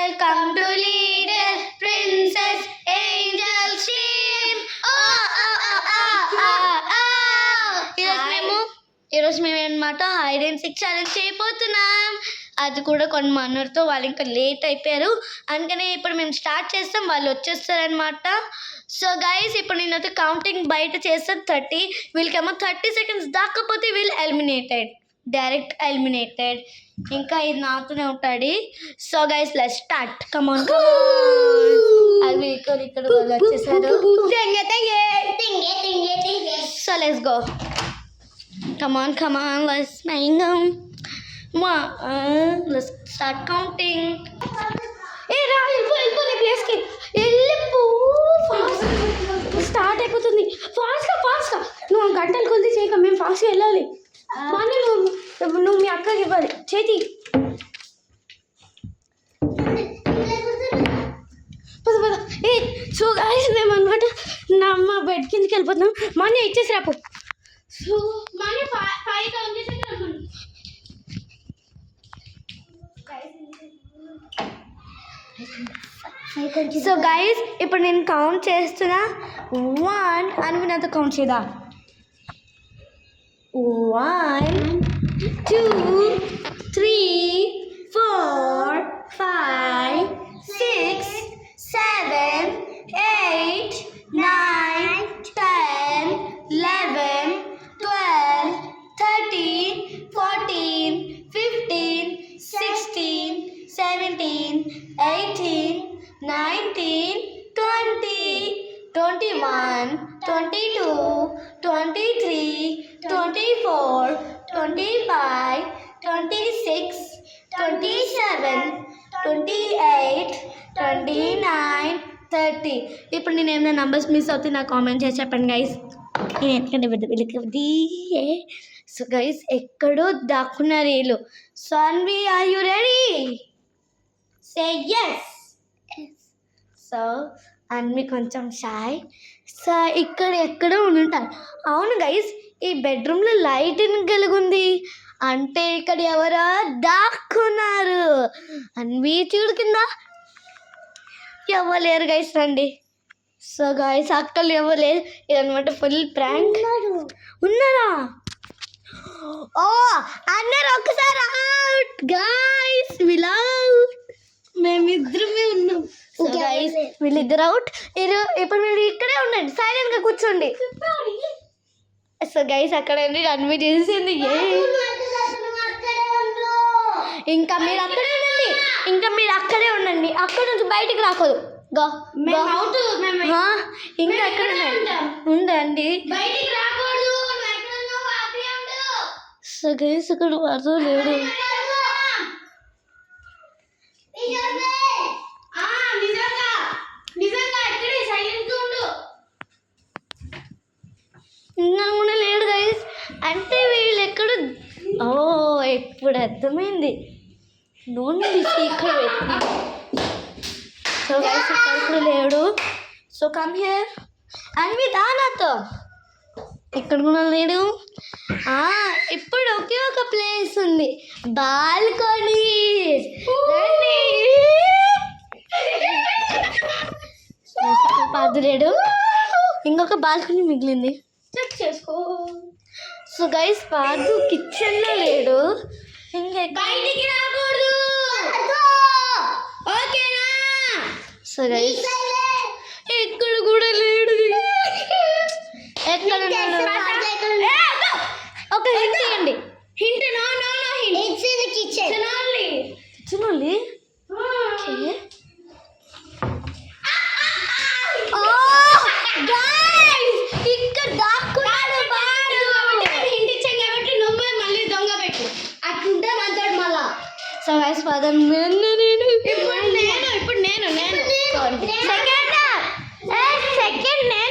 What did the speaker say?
Welcome to Little Princess Angel Ship. ఈరోజు మేము అనమాట హైడ్ అండ్ సీక్ ఛాలెంజ్ చేయబోతున్నాం. అది కూడా కొన్ని మనతో వాళ్ళు ఇంకా లేట్ అయిపోయారు, అందుకని ఇప్పుడు మేము స్టార్ట్ చేస్తాం, వాళ్ళు వచ్చేస్తారనమాట. సో గైస్ ఇప్పుడు నేనైతే కౌంటింగ్ బయట చేస్తాను 30, వీళ్ళకేమో 30 seconds దాకపోతే వీళ్ళు ఎలిమినేటెడ్, డైరెక్ట్ ఎలిమినేటెడ్. ఇంకా ఇది నాతోనే ఉంటాడు. So guys let's start. Come on అది ఇక్కడ వాళ్ళు వచ్చేసారు. So let's go. Come on, let's go. Let's start counting. Hey, వెళ్ళిపో నీ ప్లేస్కి వెళ్ళిపో. స్టార్ట్ అయిపోతుంది. ఫాస్ట్గా నువ్వు గంటలు కొద్ది చేయక, మేము ఫాస్ట్గా వెళ్ళాలి. కానీ నువ్వు మీ అక్కకి ఇవ్వాలి చేతి. పద. ఏ సో గాయస్ మేము అనమాట మా బెడ్ కిందకి వెళ్ళిపోతున్నాం. మనీ ఇచ్చేసి రాపు. సో మనీ 5 కౌంట్ చేసి రమ్మని. సో గైస్ ఇప్పుడు నేను కౌంట్ చేస్తున్నా. 1 అని నాతో కౌంట్ చేద్దా. 1 2 3 4 5 6 7 8 9 10 11 12 13 14 15 16 17 18 19 20 21 22 23 24 25 26 27 28 29 30. ఇప్పుడు నేను ఏమైనా నంబర్స్ మిస్ అవుతే నాకు కామెంట్ చేసి చెప్పండి గైస్. ఎందుకంటే వీళ్ళకి. సో గైస్ ఎక్కడో దాక్కున్నారు వీళ్ళు. Saanvi are you ready? Say yes. So Anvi కొంచెం షాయ్. సో ఇక్కడ ఎక్కడో ఉంటారు. అవును గైస్, ఈ బెడ్రూమ్లో లైట్ వెలుగుంది అంటే ఇక్కడ ఎవరో దాక్కున్నారు. అన్వి చూడు కింద ఎవరు లేరు గైస్, రండి. సో గైస్ అక్కలు ఎవరు లేరు. ఇదనమాట ఫుల్ ప్రాంక్. ఉన్నారా? ఓ అందరు ఒకసారి అవుట్ గైస్. మేమిద్దరమే ఉన్నాం. సో గైస్ వీళ్ళిద్దరు అవుట్. ఇప్పుడు మీరు ఇక్కడే ఉండండి, సైలెంట్గా కూర్చోండి. సో గైస్ అక్కడ అన్వి చేసింది. ఇంకా మీరు అక్కడే ఉండండి, అక్కడ నుంచి బయటికి రాకూడదు. ఇంకా ఎక్కడ ఉండండి. సో గైస్ ఇక్కడ అర్థం లేడు. ఇంకా కూడా లేడు గైస్. అంటే వీళ్ళు ఎక్కడ. ఓ ఇప్పుడు అర్థమైంది. నూనె సీక్రెట్. సో గైస్ ఇక్కడ కూడా లేడు. సో కమ్ హియర్ అన్వి దానాతో. ఇక్కడ కూడా లేడు. ఇప్పుడు ఒకే ఒక ప్లేస్ ఉంది, బాల్కనీ. పాదులేడు, ఇంకొక బాల్కనీ మిగిలింది, చెక్ చేసుకో. సో గైస్ పాదు కిచెన్లో లేడు. బయటికి రాకూడదు, ఓకేనా? సో గైస్ ఇక్కడ కూడా లేడు. ఎక్కడ ఒక హింట్ ఇవ్వండి. Hint no hint. It's in the kitchen only. Kitchen only. Okay. Oh guys ఇక్కడ దాక్కున్నాడు బాడు. హింట్ ఇచ్చాం కాబట్టి నువ్వే మళ్ళీ దొంగ పెట్టు. అట్లుంటే మాట్లాడు మళ్ళా. సో గైస్ పదం ఇప్పుడు నేను సెకండ్ నేను